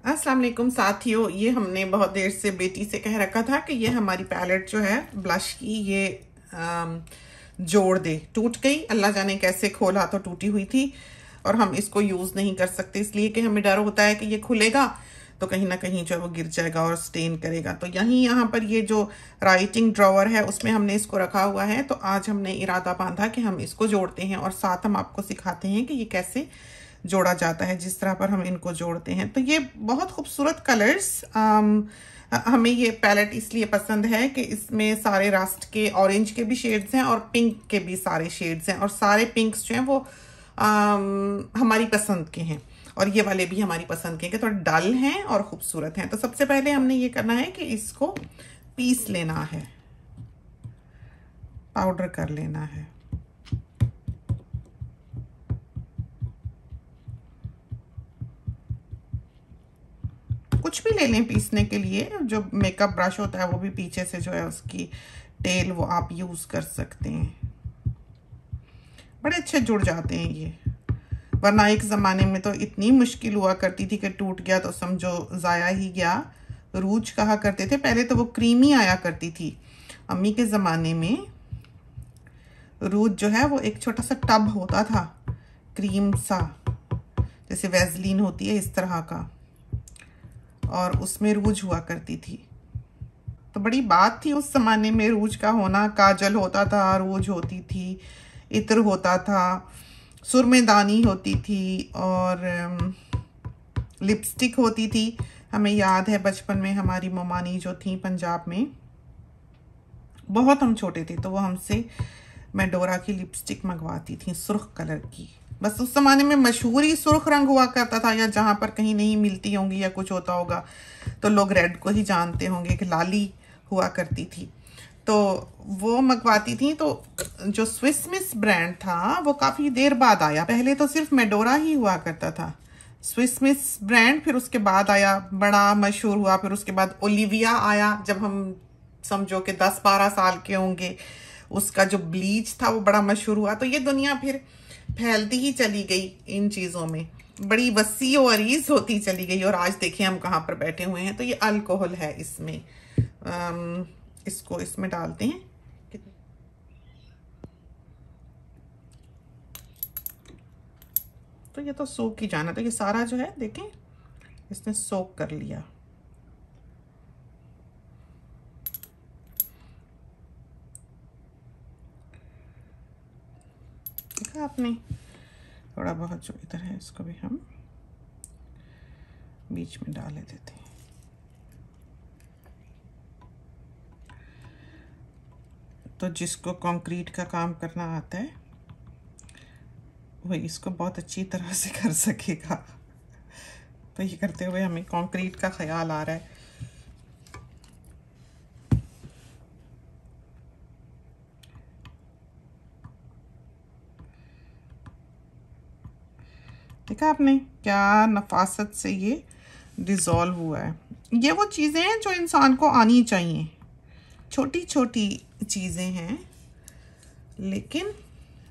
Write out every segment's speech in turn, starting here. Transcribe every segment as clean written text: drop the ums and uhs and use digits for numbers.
अस्सलाम वालेकुम साथियों, ये हमने बहुत देर से बेटी से कह रखा था कि ये हमारी पैलेट जो है ब्लश की ये जोड़ दे। टूट गई, अल्लाह जाने कैसे खोला तो टूटी हुई थी और हम इसको यूज़ नहीं कर सकते इसलिए कि हमें डर होता है कि ये खुलेगा तो कहीं ना कहीं जो है वो गिर जाएगा और स्टेन करेगा। तो यहाँ पर ये जो राइटिंग ड्रॉवर है उसमें हमने इसको रखा हुआ है। तो आज हमने इरादा बांधा कि हम इसको जोड़ते हैं और साथ हम आपको सिखाते हैं कि ये कैसे जोड़ा जाता है, जिस तरह पर हम इनको जोड़ते हैं। तो ये बहुत खूबसूरत कलर्स, हमें ये पैलेट इसलिए पसंद है कि इसमें सारे रस्ट के, ऑरेंज के भी शेड्स हैं और पिंक के भी सारे शेड्स हैं और सारे पिंक्स जो हैं वो हमारी पसंद के हैं और ये वाले भी हमारी पसंद के हैं कि थोड़े डल हैं और खूबसूरत हैं। तो सबसे पहले हमने ये करना है कि इसको पीस लेना है, पाउडर कर लेना है। कुछ भी ले लें पीसने के लिए, जो मेकअप ब्रश होता है वो भी पीछे से जो है उसकी टेल वो आप यूज़ कर सकते हैं। बड़े अच्छे जुड़ जाते हैं ये, वरना एक ज़माने में तो इतनी मुश्किल हुआ करती थी कि टूट गया तो समझो ज़ाया ही गया। रूज कहा करते थे, पहले तो वो क्रीमी आया करती थी। अम्मी के ज़माने में रूज जो है वो एक छोटा सा टब होता था, क्रीम सा, जैसे वैसलीन होती है इस तरह का, और उसमें रूज हुआ करती थी। तो बड़ी बात थी उस जमाने में रूज का होना। काजल होता था, रूज होती थी, इत्र होता था, सुरमेदानी होती थी और लिपस्टिक होती थी। हमें याद है बचपन में हमारी ममानी जो थी पंजाब में, बहुत हम छोटे थे तो वो हमसे मेडोरा की लिपस्टिक मंगवाती थी, सुर्ख कलर की। बस उस जमाने में मशहूर ही सुर्ख रंग हुआ करता था, या जहाँ पर कहीं नहीं मिलती होंगी या कुछ होता होगा तो लोग रेड को ही जानते होंगे कि लाली हुआ करती थी। तो वो मंगवाती थी। तो जो स्विस मिस ब्रांड था वो काफ़ी देर बाद आया। पहले तो सिर्फ मेडोरा ही हुआ करता था, स्विस मिस ब्रांड, फिर उसके बाद आया, बड़ा मशहूर हुआ। फिर उसके बाद ओलिविया आया, जब हम समझो कि 10-12 साल के होंगे। उसका जो ब्लीच था वो बड़ा मशहूर हुआ। तो ये दुनिया फिर फैलती ही चली गई इन चीज़ों में, बड़ी वसी और अरीज होती चली गई। और आज देखिए हम कहाँ पर बैठे हुए हैं। तो ये अल्कोहल है इसमें, इसको इसमें डालते हैं। तो ये तो सोख ही जाना, तो ये सारा जो है देखें इसने सोख कर लिया। देखा आपने, थोड़ा बहुत जो इधर है इसको भी हम बीच में डाले देते हैं। तो जिसको कंक्रीट का काम करना आता है वो इसको बहुत अच्छी तरह से कर सकेगा। तो ये करते हुए हमें कंक्रीट का ख्याल आ रहा है। देखा आपने क्या नफासत से ये डिज़ोल्व हुआ है। ये वो चीज़ें हैं जो इंसान को आनी चाहिए, छोटी छोटी चीज़ें हैं, लेकिन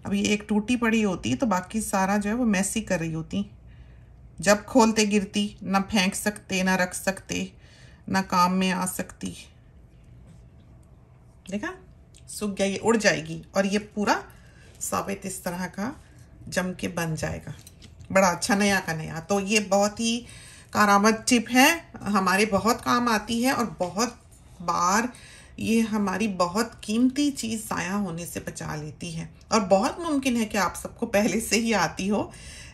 अब ये एक टूटी पड़ी होती तो बाकी सारा जो है वो मैसी कर रही होती। जब खोलते गिरती, ना फेंक सकते, ना रख सकते, ना काम में आ सकती। देखा, सूख गया, ये उड़ जाएगी और ये पूरा साबित इस तरह का जम के बन जाएगा, बड़ा अच्छा नया का नया। तो ये बहुत ही कारामद टिप है, हमारे बहुत काम आती है और बहुत बार ये हमारी बहुत कीमती चीज़ ज़ाया होने से बचा लेती है। और बहुत मुमकिन है कि आप सबको पहले से ही आती हो,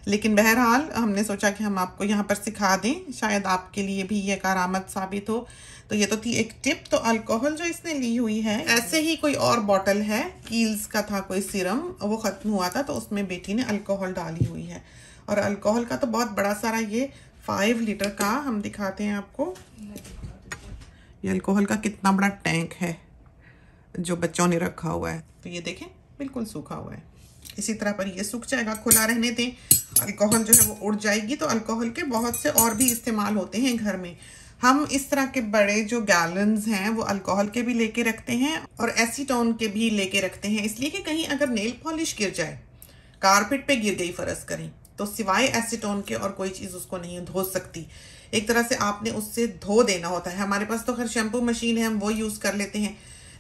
लेकिन बहरहाल हमने सोचा कि हम आपको यहाँ पर सिखा दें, शायद आपके लिए भी ये कारामद साबित हो। तो ये तो थी एक टिप। तो अल्कोहल जो इसने ली हुई है, ऐसे ही कोई और बॉटल है, कील्स का था कोई सिरम, वो ख़त्म हुआ था तो उसमें बेटी ने अल्कोहल डाली हुई है। और अल्कोहल का तो बहुत बड़ा सारा, ये 5 लीटर का हम दिखाते हैं आपको। ये अल्कोहल का कितना बड़ा टैंक है जो बच्चों ने रखा हुआ है। तो ये देखें बिल्कुल सूखा हुआ है। इसी तरह पर ये सूख जाएगा, खुला रहने दें, अल्कोहल जो है वो उड़ जाएगी। तो अल्कोहल के बहुत से और भी इस्तेमाल होते हैं घर में। हम इस तरह के बड़े जो गैलन्स हैं वो अल्कोहल के भी लेके रखते हैं और एसीटोन के भी लेके रखते हैं, इसलिए कि कहीं अगर नेल पॉलिश गिर जाए, कारपेट पे गिर गई फ़र्ज़ करें, तो सिवाय एसीटोन के और कोई चीज़ उसको नहीं धो सकती। एक तरह से आपने उससे धो देना होता है। हमारे पास तो खैर शैम्पू मशीन है, हम वो यूज़ कर लेते हैं,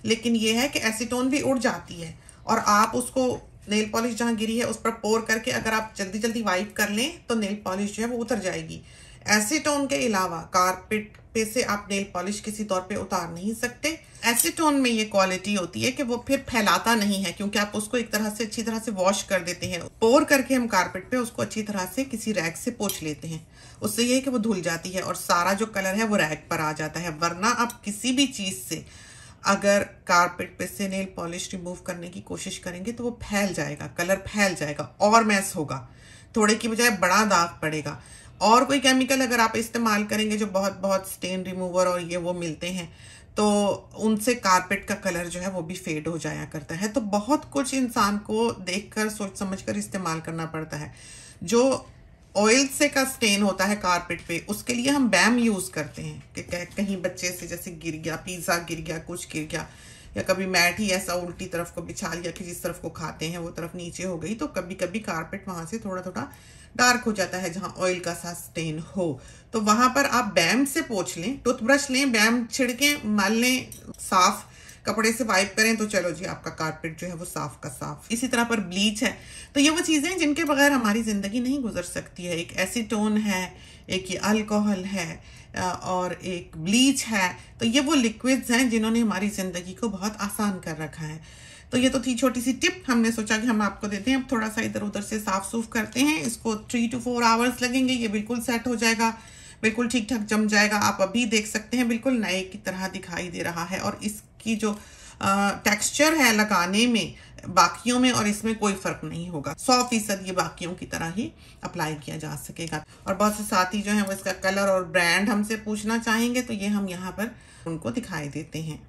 लेकिन ये है कि एसीटोन भी उड़ जाती है और आप उसको नेल पॉलिश जहाँ गिरी है उस पर पोर करके अगर आप जल्दी जल्दी वाइप कर लें तो नेल पॉलिश जो है वो उतर जाएगी। एसीटोन के अलावा कारपेट पे से आप नेल पॉलिश किसी तौर पे उतार नहीं सकते। एसीटोन में ये क्वालिटी होती है कि वो फिर फैलाता नहीं है, क्योंकि आप उसको एक तरह से अच्छी तरह से वॉश कर देते हैं। पोर करके हम कारपेट पे उसको अच्छी तरह से किसी रैग से पोंछ लेते हैं, उससे ये है कि वो धुल जाती है और सारा जो कलर है वो रैग पर आ जाता है। वरना आप किसी भी चीज़ से अगर कारपेट पे से नेल पॉलिश रिमूव करने की कोशिश करेंगे तो वो फैल जाएगा, कलर फैल जाएगा और मैस होगा, थोड़े की बजाय बड़ा दाग पड़ेगा। और कोई केमिकल अगर आप इस्तेमाल करेंगे जो बहुत स्टेन रिमूवर और ये वो मिलते हैं, तो उनसे कारपेट का कलर जो है वो भी फेड हो जाया करता है। तो बहुत कुछ इंसान को देखकर सोच समझकर इस्तेमाल करना पड़ता है। जो ऑयल से का स्टेन होता है कारपेट पे, उसके लिए हम बैम यूज़ करते हैं कि कहीं बच्चे से जैसे गिर गया, पिज़्ज़ा गिर गया, कुछ गिर गया, या कभी मैट ही ऐसा उल्टी तरफ को बिछा लिया कि जिस तरफ को खाते हैं वो तरफ नीचे हो गई, तो कभी कभी कारपेट वहाँ से थोड़ा थोड़ा डार्क हो जाता है जहाँ ऑयल का सा स्टेन हो। तो वहाँ पर आप बैम से पोंछ लें, टूथब्रश लें, बैम छिड़कें, मल लें, साफ कपड़े से वाइप करें, तो चलो जी आपका कारपेट जो है वो साफ का साफ। इसी तरह पर ब्लीच है, तो ये वो चीज़ें जिनके बगैर हमारी ज़िंदगी नहीं गुजर सकती है। एक एसीटोन है, एक ये अल्कोहल है और एक ब्लीच है। तो ये वो लिक्विड्स हैं जिन्होंने हमारी ज़िंदगी को बहुत आसान कर रखा है। तो ये तो थी छोटी सी टिप, हमने सोचा कि हम आपको देते हैं। अब थोड़ा सा इधर उधर से साफ सूफ करते हैं। इसको 3 to 4 आवर्स लगेंगे, ये बिल्कुल सेट हो जाएगा, बिल्कुल ठीक ठाक जम जाएगा। आप अभी देख सकते हैं बिल्कुल नए की तरह दिखाई दे रहा है। और इसकी जो टेक्सचर है लगाने में बाकियों में और इसमें कोई फर्क नहीं होगा। 100% ये बाकियों की तरह ही अप्लाई किया जा सकेगा। और बहुत से साथी जो हैं वो इसका कलर और ब्रांड हमसे पूछना चाहेंगे, तो ये हम यहाँ पर उनको दिखाई देते हैं।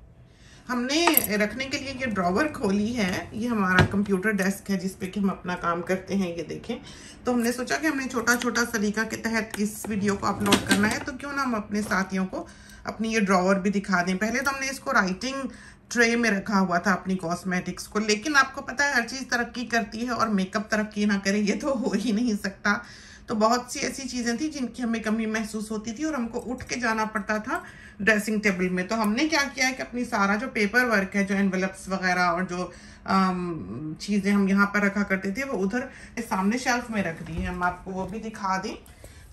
हमने रखने के लिए ये ड्रॉवर खोली है, ये हमारा कंप्यूटर डेस्क है जिस पे कि हम अपना काम करते हैं। ये देखें, तो हमने सोचा कि हमने छोटा छोटा सलीका के तहत इस वीडियो को अपलोड करना है, तो क्यों ना हम अपने साथियों को अपनी ये ड्रॉवर भी दिखा दें। पहले तो हमने इसको राइटिंग ट्रे में रखा हुआ था अपनी कॉस्मेटिक्स को, लेकिन आपको पता है हर चीज़ तरक्की करती है और मेकअप तरक्की ना करे ये तो हो ही नहीं सकता। तो बहुत सी ऐसी चीज़ें थी जिनकी हमें कमी महसूस होती थी और हमको उठ के जाना पड़ता था ड्रेसिंग टेबल में। तो हमने क्या किया है कि अपनी सारा जो पेपर वर्क है, जो एनवेलप्स वगैरह और जो चीज़ें हम यहाँ पर रखा करते थे, वो उधर सामने शेल्फ में रख दी है। हम आपको वो भी दिखा दें।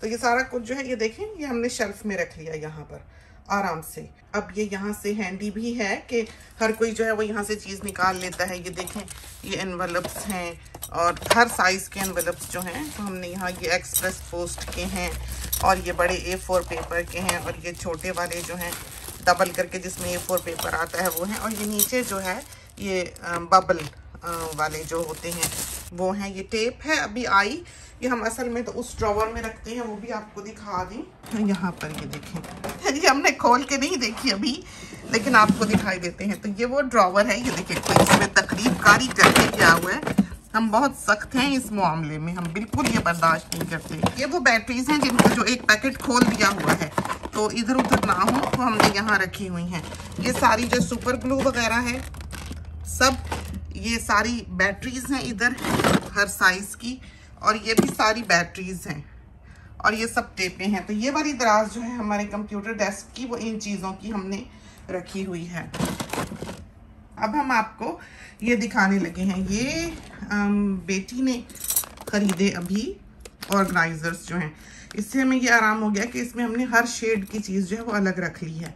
तो ये सारा कुछ जो है ये देखें, ये हमने शेल्फ में रख लिया यहाँ पर आराम से। अब ये यहाँ से हैंडी भी है कि हर कोई जो है वो यहाँ से चीज़ निकाल लेता है। ये देखें, ये एनवेलप्स हैं और हर साइज़ के एनवेलप्स जो हैं, तो हमने यहाँ ये एक्सप्रेस पोस्ट के हैं और ये बड़े A4 पेपर के हैं और ये छोटे वाले जो हैं डबल करके जिसमें A4 पेपर आता है वो हैं। और ये नीचे जो है ये बबल वाले जो होते हैं वो हैं। ये टेप है अभी आई, ये हम असल में तो उस ड्रॉवर में रखते हैं, वो भी आपको दिखा दें। यहाँ पर ये देखें, ये हमने खोल के नहीं देखी अभी, लेकिन आपको दिखाई देते हैं। तो ये वो ड्रॉवर है, ये देखिए कोई इसमें तकरीब कारी करके किया हुआ है। हम बहुत सख्त हैं इस मामले में, हम बिल्कुल ये बर्दाश्त नहीं करते। ये वो बैटरीज हैं जिनको जो एक पैकेट खोल दिया हुआ है तो इधर उधर ना हो, तो हमने यहाँ रखी हुई हैं। ये सारी जो सुपर ग्लू वगैरह है सब, ये सारी बैटरीज हैं इधर हर साइज की, और ये भी सारी बैटरीज हैं और ये सब टेपें हैं। तो ये वाली दराज जो है हमारे कंप्यूटर डेस्क की, वो इन चीज़ों की हमने रखी हुई है। अब हम आपको ये दिखाने लगे हैं, ये बेटी ने ख़रीदे अभी ऑर्गेनाइजर्स जो हैं। इससे हमें ये आराम हो गया कि इसमें हमने हर शेड की चीज़ जो है वो अलग रख ली है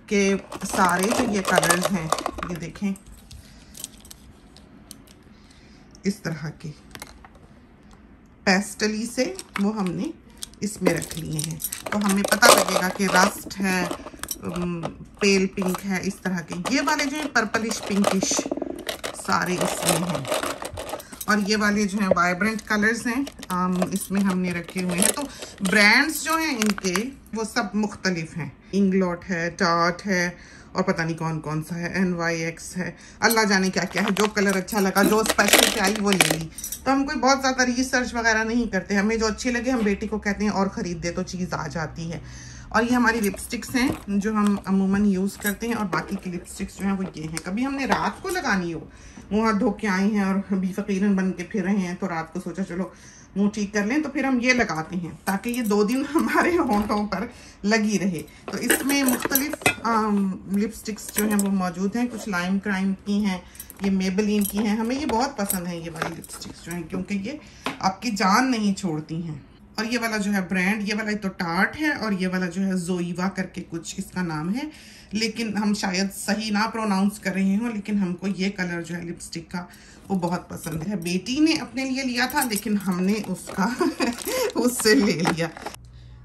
कि सारे जो ये कलर्स हैं, ये देखें इस तरह के पेस्टली से वो हमने इसमें रख लिए हैं। तो हमें पता लगेगा कि रस्ट है, पेल पिंक है, इस तरह के। ये वाले जो हैं पर्पलिश पिंकिश सारे इसमें हैं, और ये वाले जो हैं वाइब्रेंट कलर्स हैं इसमें हमने रखे हुए हैं। तो ब्रांड्स जो हैं इनके वो सब मुख्तलिफ हैं। इंग्लॉट है, टार्ट है और पता नहीं कौन कौन सा है, NYX है, अल्लाह जाने क्या क्या है। जो कलर अच्छा लगा, जो स्पेशल से आई वो ले ली। तो हम कोई बहुत ज़्यादा रिसर्च वगैरह नहीं करते, हमें जो अच्छी लगे हम बेटी को कहते हैं और ख़रीद दे, तो चीज़ आ जाती है। और ये हमारी लिपस्टिक्स हैं जो हम अमूमन यूज़ करते हैं, और बाकी की लिपस्टिक्स जो हैं वो ये हैं। कभी हमने रात को लगानी हो, मुँह हाथ धो के आई हैं और अभी फ़कीरन बन के फिर रहे हैं, तो रात को सोचा चलो मुंह ठीक कर लें तो फिर हम ये लगाते हैं ताकि ये 2 दिन हमारे होंठों पर लगी रहे। तो इसमें मुख्तलिफ लिपस्टिक्स जो हैं वो मौजूद हैं। कुछ लाइम क्राइम की हैं, ये मेबेलिन की हैं। हमें ये बहुत पसंद है ये वाली लिपस्टिक्स जो हैं, क्योंकि ये आपकी जान नहीं छोड़ती हैं। और ये वाला जो है ब्रांड, ये वाला तो टार्ट है और ये वाला जो है जोईवा करके कुछ इसका नाम है, लेकिन हम शायद सही ना प्रोनाउंस कर रहे हों। लेकिन हमको ये कलर जो है लिपस्टिक का वो बहुत पसंद है। बेटी ने अपने लिए लिया था लेकिन हमने उसका उससे ले लिया।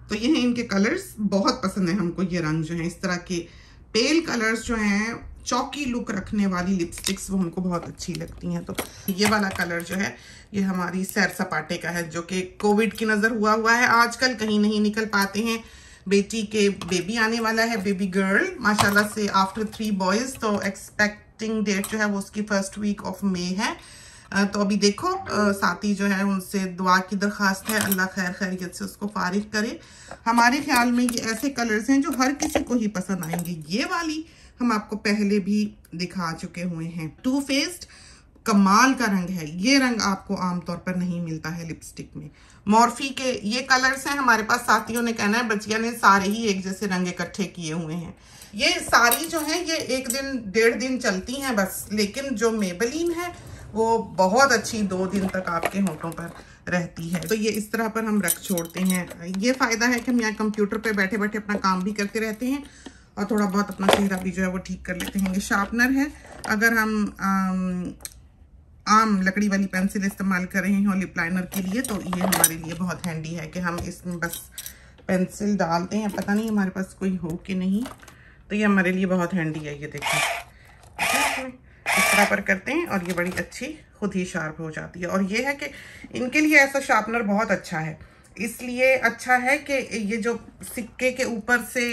तो ये हैं इनके कलर्स, बहुत पसंद है हमको ये रंग जो है। इस तरह के पेल कलर्स जो हैं, चौकी लुक रखने वाली लिपस्टिक्स वो हमको बहुत अच्छी लगती हैं। तो ये वाला कलर जो है ये हमारी सैर सपाटे का है, जो कि कोविड की नज़र हुआ है। आजकल कहीं नहीं निकल पाते हैं। बेटी के बेबी आने वाला है, बेबी गर्ल माशाल्लाह से, आफ्टर 3 बॉयज़। तो एक्सपेक्टिंग डेट जो है वो उसकी 1st वीक ऑफ मई है। तो अभी देखो साथी जो है उनसे दुआ की दरख्वास्त है, अल्लाह खैर खैरियत से उसको फारिग करे। हमारे ख्याल में ये ऐसे कलर्स हैं जो हर किसी को ही पसंद आएंगे। ये वाली हम आपको पहले भी दिखा चुके हुए हैं। टू फेस्ड कमाल का रंग है। ये रंग आपको आमतौर पर नहीं मिलता है लिपस्टिक में। मॉर्फी के ये कलर्स हैं। हमारे पास साथियों ने कहना है बचिया ने सारे ही एक जैसे रंग इकट्ठे किए हुए हैं। ये सारी जो है ये 1 दिन 1.5 दिन चलती हैं बस, लेकिन जो मेबेलिन है वो बहुत अच्छी 2 दिन तक आपके होंठों पर रहती है। तो ये इस तरह पर हम रख छोड़ते हैं। ये फायदा है कि हम यहाँ कंप्यूटर पे बैठे बैठे अपना काम भी करते रहते हैं और थोड़ा बहुत अपना चेहरा भी जो है वो ठीक कर लेते हैं। ये शार्पनर है। अगर हम आम लकड़ी वाली पेंसिल इस्तेमाल कर रहे हैं लिप लाइनर के लिए तो ये हमारे लिए बहुत हैंडी है कि हम इसमें बस पेंसिल डालते हैं। पता नहीं हमारे पास कोई हो कि नहीं, तो ये हमारे लिए बहुत हैंडी है। ये देखिए इस तरह पर करते हैं और ये बड़ी अच्छी खुद ही शार्प हो जाती है। और ये है कि इनके लिए ऐसा शार्पनर बहुत अच्छा है। इसलिए अच्छा है कि ये जो सिक्के के ऊपर से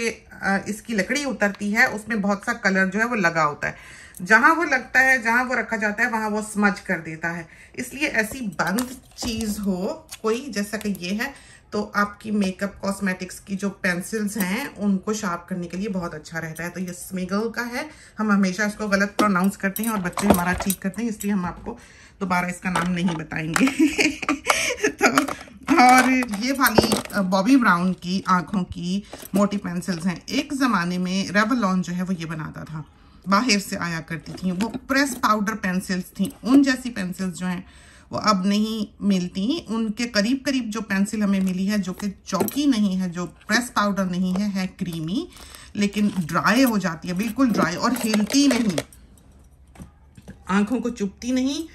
इसकी लकड़ी उतरती है उसमें बहुत सा कलर जो है वो लगा होता है। जहां वो लगता है, जहां वो रखा जाता है वहां वो स्मज कर देता है। इसलिए ऐसी बंद चीज हो कोई, जैसा कि ये है, तो आपकी मेकअप कॉस्मेटिक्स की जो पेंसिल्स हैं उनको शार्प करने के लिए बहुत अच्छा रहता है। तो ये स्मेगल का है। हम हमेशा इसको गलत प्रोनाउंस करते हैं और बच्चे हमारा ठीक करते हैं, इसलिए हम आपको दोबारा इसका नाम नहीं बताएंगे। तो और ये वाली बॉबी ब्राउन की आंखों की मोटी पेंसिल्स हैं। एक ज़माने में रेवलॉन जो है वो ये बनाता था, बाहर से आया करती थी। वो प्रेस पाउडर पेंसिल्स थी। उन जैसी पेंसिल्स जो हैं वो अब नहीं मिलती। उनके करीब करीब जो पेंसिल हमें मिली है, जो कि चौकी नहीं है, जो प्रेस पाउडर नहीं है क्रीमी, लेकिन ड्राई हो जाती है, बिल्कुल ड्राई, और हिलती नहीं, आंखों को चुभती नहीं।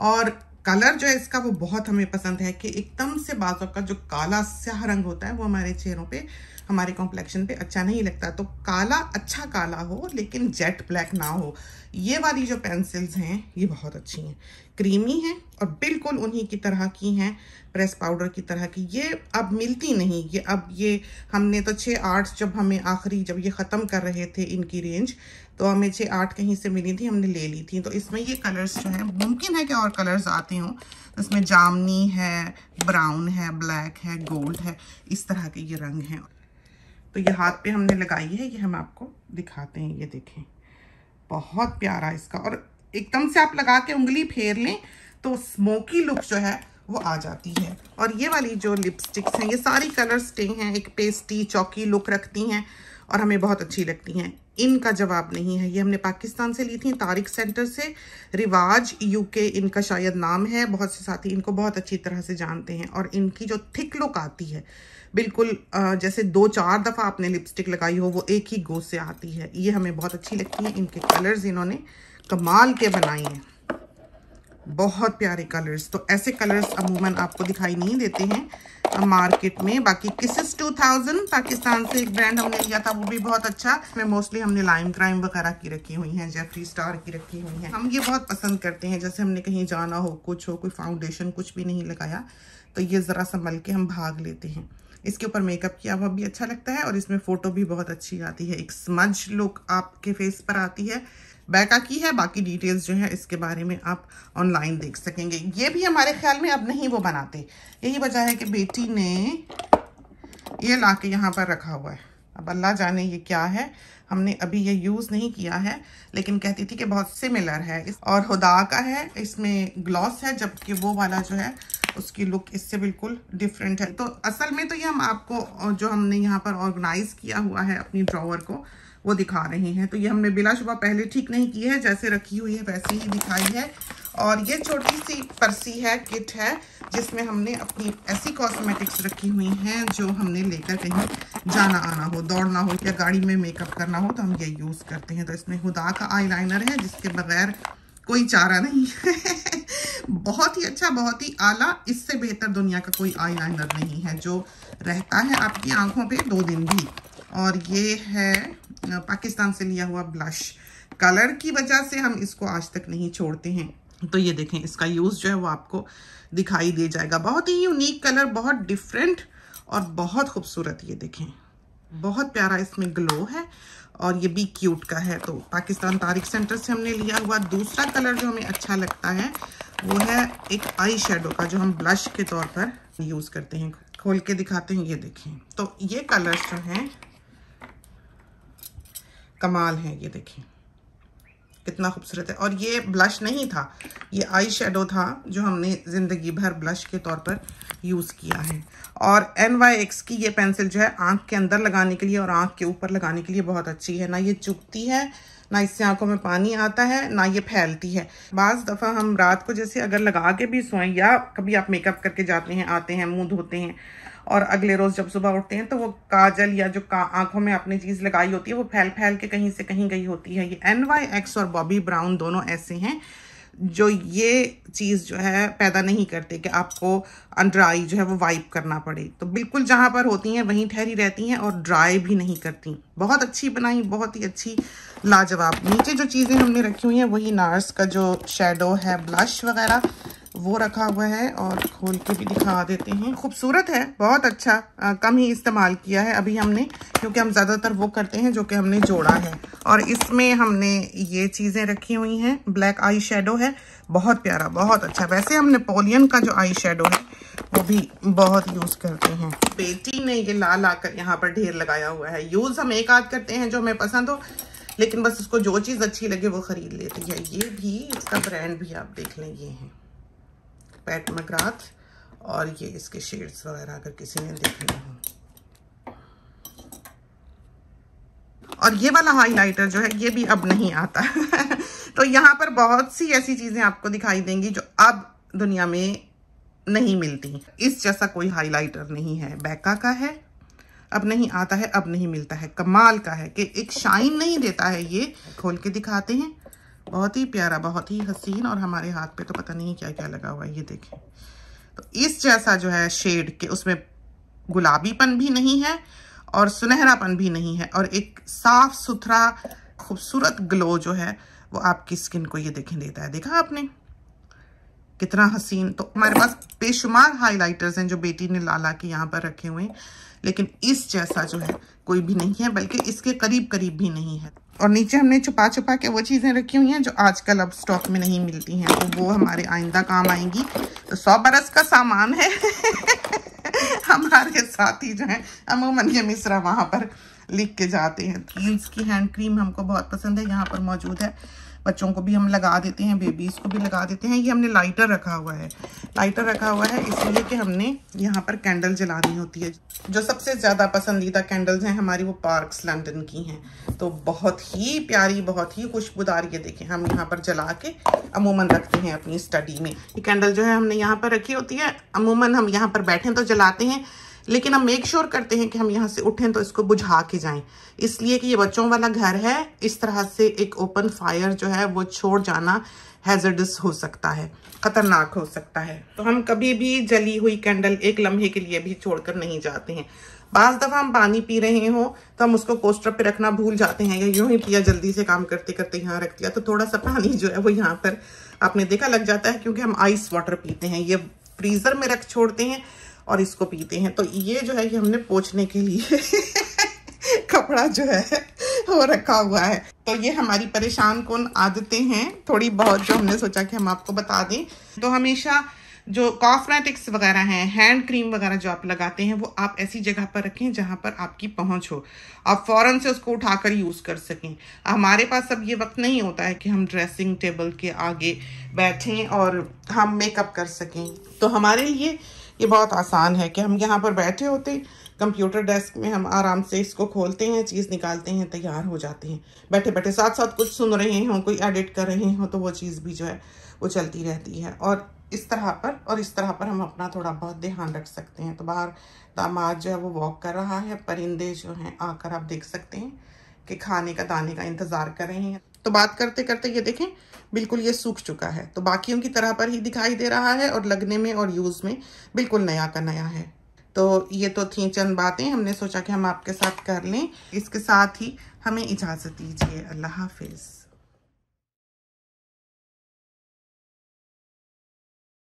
और कलर जो है इसका वो बहुत हमें पसंद है कि एकदम से बाजों का जो काला स्याह रंग होता है वो हमारे चेहरों पे, हमारे कॉम्प्लेक्शन पे अच्छा नहीं लगता। तो काला अच्छा काला हो लेकिन जेट ब्लैक ना हो। ये वाली जो पेंसिल्स हैं ये बहुत अच्छी हैं, क्रीमी हैं और बिल्कुल उन्हीं की तरह की हैं, प्रेस पाउडर की तरह की। ये अब मिलती नहीं। ये अब ये हमने तो 6-8 जब हमें आखिरी जब ये ख़त्म कर रहे थे इनकी रेंज, तो हमें 6-8 कहीं से मिली थी, हमने ले ली थी। तो इसमें ये कलर्स जो हैं, मुमकिन है कि और कलर्स आते हों। इसमें जामनी है, ब्राउन है, ब्लैक है, गोल्ड है, इस तरह के ये रंग हैं। तो ये हाथ पे हमने लगाई है, ये हम आपको दिखाते हैं। ये देखें बहुत प्यारा इसका, और एकदम से आप लगा के उंगली फेर लें तो स्मोकी लुक जो है वो आ जाती है। और ये वाली जो लिपस्टिक्स हैं ये सारी कलर स्टे हैं, एक पेस्टी चौकी लुक रखती हैं और हमें बहुत अच्छी लगती हैं। इनका जवाब नहीं है। ये हमने पाकिस्तान से ली थी, तारिक सेंटर से। रिवाज यूके इनका शायद नाम है। बहुत से साथी इनको बहुत अच्छी तरह से जानते हैं। और इनकी जो थिक लुक आती है बिल्कुल जैसे 2-4 दफ़ा आपने लिपस्टिक लगाई हो वो एक ही गो से आती है। ये हमें बहुत अच्छी लगती है। इनके कलर्स इन्होंने कमाल के बनाए हैं, बहुत प्यारे कलर्स। तो ऐसे कलर्स अमूमन आपको दिखाई नहीं देते हैं मार्केट में। बाकी किसेस 2000 पाकिस्तान से एक ब्रांड हमने लिया था, वो भी बहुत अच्छा। इसमें मोस्टली हमने लाइम क्राइम वगैरह की रखी हुई हैं, जेफरी स्टार की रखी हुई हैं। हम ये बहुत पसंद करते हैं, जैसे हमने कहीं जाना हो, कुछ हो, कोई फाउंडेशन कुछ भी नहीं लगाया तो ये ज़रा संभल के हम भाग लेते हैं। इसके ऊपर मेकअप किया हुआ भी अच्छा लगता है और इसमें फ़ोटो भी बहुत अच्छी आती है। एक स्मज लुक आपके फेस पर आती है। बैका की है, बाकी डिटेल्स जो है इसके बारे में आप ऑनलाइन देख सकेंगे। ये भी हमारे ख्याल में अब नहीं वो बनाते, यही वजह है कि बेटी ने ये ला के यहाँ पर रखा हुआ है। अब अल्लाह जाने ये क्या है, हमने अभी ये यूज़ नहीं किया है, लेकिन कहती थी कि बहुत सिमिलर है। और हुदा का है, इसमें ग्लॉस है, जबकि वो वाला जो है उसकी लुक इससे बिल्कुल डिफरेंट है। तो असल में तो ये हम आपको जो हमने यहाँ पर ऑर्गेनाइज किया हुआ है अपनी ड्रॉवर को वो दिखा रहे हैं। तो ये हमने बिलाशुबा पहले ठीक नहीं की है, जैसे रखी हुई है वैसे ही दिखाई है। और ये छोटी सी पर्सी है, किट है, जिसमें हमने अपनी ऐसी कॉस्मेटिक्स रखी हुई हैं जो हमने लेकर कहीं जाना आना हो, दौड़ना हो या गाड़ी में मेकअप करना हो तो हम ये यूज़ करते हैं। तो इसमें हुदा का आईलाइनर है जिसके बगैर कोई चारा नहीं है। बहुत ही अच्छा, बहुत ही आला, इससे बेहतर दुनिया का कोई आईलाइनर नहीं है जो रहता है आपकी आंखों पे 2 दिन भी। और ये है पाकिस्तान से लिया हुआ ब्लश। कलर की वजह से हम इसको आज तक नहीं छोड़ते हैं। तो ये देखें, इसका यूज़ जो है वो आपको दिखाई दे जाएगा। बहुत ही यूनिक कलर, बहुत डिफरेंट और बहुत खूबसूरत। ये देखें, बहुत प्यारा इसमें ग्लो है और ये भी क्यूट का है। तो पाकिस्तान तारिक सेंटर से हमने लिया हुआ। दूसरा कलर जो हमें अच्छा लगता है वो है एक आई शेडो का, जो हम ब्लश के तौर पर यूज़ करते हैं। खोल के दिखाते हैं, ये देखें। तो ये कलर्स जो हैं कमाल है, ये देखें कितना खूबसूरत है। और ये ब्लश नहीं था, ये आई शेडो था जो हमने ज़िंदगी भर ब्लश के तौर पर यूज़ किया है। और NYX की ये पेंसिल जो है आँख के अंदर लगाने के लिए और आँख के ऊपर लगाने के लिए बहुत अच्छी है। ना ये चुभती है, ना इससे आंखों में पानी आता है, ना ये फैलती है। बाज़ दफ़ा हम रात को जैसे अगर लगा के भी सोएं, या कभी आप मेकअप करके जाते हैं, आते हैं, मुंह धोते हैं और अगले रोज़ जब सुबह उठते हैं तो वो काजल या जो आंखों में आपने चीज़ लगाई होती है वो फैल फैल के कहीं से कहीं गई होती है। ये NYX और बॉबी ब्राउन दोनों ऐसे हैं जो ये चीज़ जो है पैदा नहीं करते कि आपको अंडर आई जो है वो वाइप करना पड़े। तो बिल्कुल जहाँ पर होती हैं वहीं ठहरी रहती हैं और ड्राई भी नहीं करती। बहुत अच्छी बनाई, बहुत ही अच्छी, लाजवाब। नीचे जो चीज़ें हमने रखी हुई हैं वही नार्स का जो शेडो है, ब्लश वगैरह, वो रखा हुआ है। और खोल के भी दिखा देते हैं। खूबसूरत है, बहुत अच्छा। कम ही इस्तेमाल किया है अभी हमने, क्योंकि हम ज़्यादातर वो करते हैं जो कि हमने जोड़ा है। और इसमें हमने ये चीज़ें रखी हुई हैं। ब्लैक आई शेडो है, बहुत प्यारा, बहुत अच्छा। वैसे हम नेपोलियन का जो आई शेडो है वो भी बहुत यूज़ करते हैं। बेटी ने ये ला ला कर यहाँ पर ढेर लगाया हुआ है। यूज़ हम एक आध करते हैं जो हमें पसंद हो, लेकिन बस उसको जो चीज़ अच्छी लगे वो ख़रीद लेती है। ये भी, इसका ब्रांड भी आप देख लें, ये है पैट मैकग्राथ। और ये इसके शेड्स वगैरह अगर किसी ने देखने हो। और ये वाला हाइलाइटर जो है ये भी अब नहीं आता। तो यहाँ पर बहुत सी ऐसी चीज़ें आपको दिखाई देंगी जो अब दुनिया में नहीं मिलती। इस जैसा कोई हाइलाइटर नहीं है। बैका का है, अब नहीं आता है, अब नहीं मिलता है। कमाल का है कि एक शाइन नहीं देता है। ये खोल के दिखाते हैं, बहुत ही प्यारा, बहुत ही हसीन। और हमारे हाथ पे तो पता नहीं क्या क्या लगा हुआ है, ये देखें। तो इस जैसा जो है शेड के, उसमें गुलाबीपन भी नहीं है और सुनहरापन भी नहीं है, और एक साफ सुथरा खूबसूरत ग्लो जो है वो आपकी स्किन को ये देखें देता है। देखा आपने कितना हसीन। तो हमारे पास बेशुमार हाइलाइटर्स हैं जो बेटी ने लाला के यहाँ पर रखे हुए हैं, लेकिन इस जैसा जो है कोई भी नहीं है, बल्कि इसके करीब करीब भी नहीं है। और नीचे हमने छुपा छुपा के वो चीज़ें रखी हुई हैं जो आजकल अब स्टॉक में नहीं मिलती हैं, तो वो हमारे आइंदा काम आएंगी। तो 100 बरस का सामान है। हमारे साथी जो हैं अमूमन ये मिस्रा वहाँ पर लिख के जाते हैं। कील्स की हैंड क्रीम हमको बहुत पसंद है, यहाँ पर मौजूद है। बच्चों को भी हम लगा देते हैं, बेबीज़ को भी लगा देते हैं। ये हमने लाइटर रखा हुआ है। लाइटर रखा हुआ है इसलिए कि हमने यहाँ पर कैंडल जलानी होती है। जो सबसे ज़्यादा पसंदीदा कैंडल्स हैं हमारी वो पार्क्स लंदन की हैं। तो बहुत ही प्यारी, बहुत ही खुशबूदार, ये देखें हम यहाँ पर जला के अमूमन रखते हैं अपनी स्टडी में। ये कैंडल जो है हमने यहाँ पर रखी होती है। अमूमन हम यहाँ पर बैठें तो जलाते हैं, लेकिन हम मेक श्योर करते हैं कि हम यहाँ से उठें तो इसको बुझा के जाएं, इसलिए कि ये बच्चों वाला घर है। इस तरह से एक ओपन फायर जो है वो छोड़ जाना हैजर्डस हो सकता है, खतरनाक हो सकता है। तो हम कभी भी जली हुई कैंडल एक लम्हे के लिए भी छोड़कर नहीं जाते हैं। बाज़ दफ़ा हम पानी पी रहे हो तो हम उसको कोस्टर पे रखना भूल जाते हैं, या यूं ही पिया, जल्दी से काम करते करते यहाँ रख दिया, तो थोड़ा सा पानी जो है वो यहाँ पर आपने देखा लग जाता है, क्योंकि हम आइस वाटर पीते हैं। ये फ्रीज़र में रख छोड़ते हैं और इसको पीते हैं। तो ये जो है ये हमने पोंछने के लिए कपड़ा जो है वो रखा हुआ है। तो ये हमारी परेशान कौन आदतें हैं थोड़ी बहुत, जो हमने सोचा कि हम आपको बता दें। तो हमेशा जो कॉस्मेटिक्स वगैरह हैं, हैंड क्रीम वगैरह जो आप लगाते हैं, वो आप ऐसी जगह पर रखें जहां पर आपकी पहुंच हो, आप फौरन से उसको उठाकर यूज़ कर सकें। हमारे पास अब ये वक्त नहीं होता है कि हम ड्रेसिंग टेबल के आगे बैठें और हम मेकअप कर सकें। तो हमारे लिए ये बहुत आसान है कि हम यहाँ पर बैठे होते, कंप्यूटर डेस्क में हम आराम से इसको खोलते हैं, चीज़ निकालते हैं, तैयार हो जाते हैं। बैठे बैठे साथ साथ कुछ सुन रहे हों, कोई एडिट कर रहे हो, तो वो चीज़ भी जो है वो चलती रहती है। और इस तरह पर हम अपना थोड़ा बहुत ध्यान रख सकते हैं। तो बाहर दामाद जो है वो वॉक कर रहा है, परिंदे जो हैं आकर आप देख सकते हैं कि खाने का दाने का इंतज़ार कर रहे हैं। तो बात करते करते ये देखें बिल्कुल ये सूख चुका है, तो बाकियों की तरह पर ही दिखाई दे रहा है और लगने में और यूज़ में बिल्कुल नया का नया है। तो ये तो थी चंद बातें हमने सोचा कि हम आपके साथ कर लें। इसके साथ ही हमें इजाज़त दीजिए। अल्लाह हाफिज़।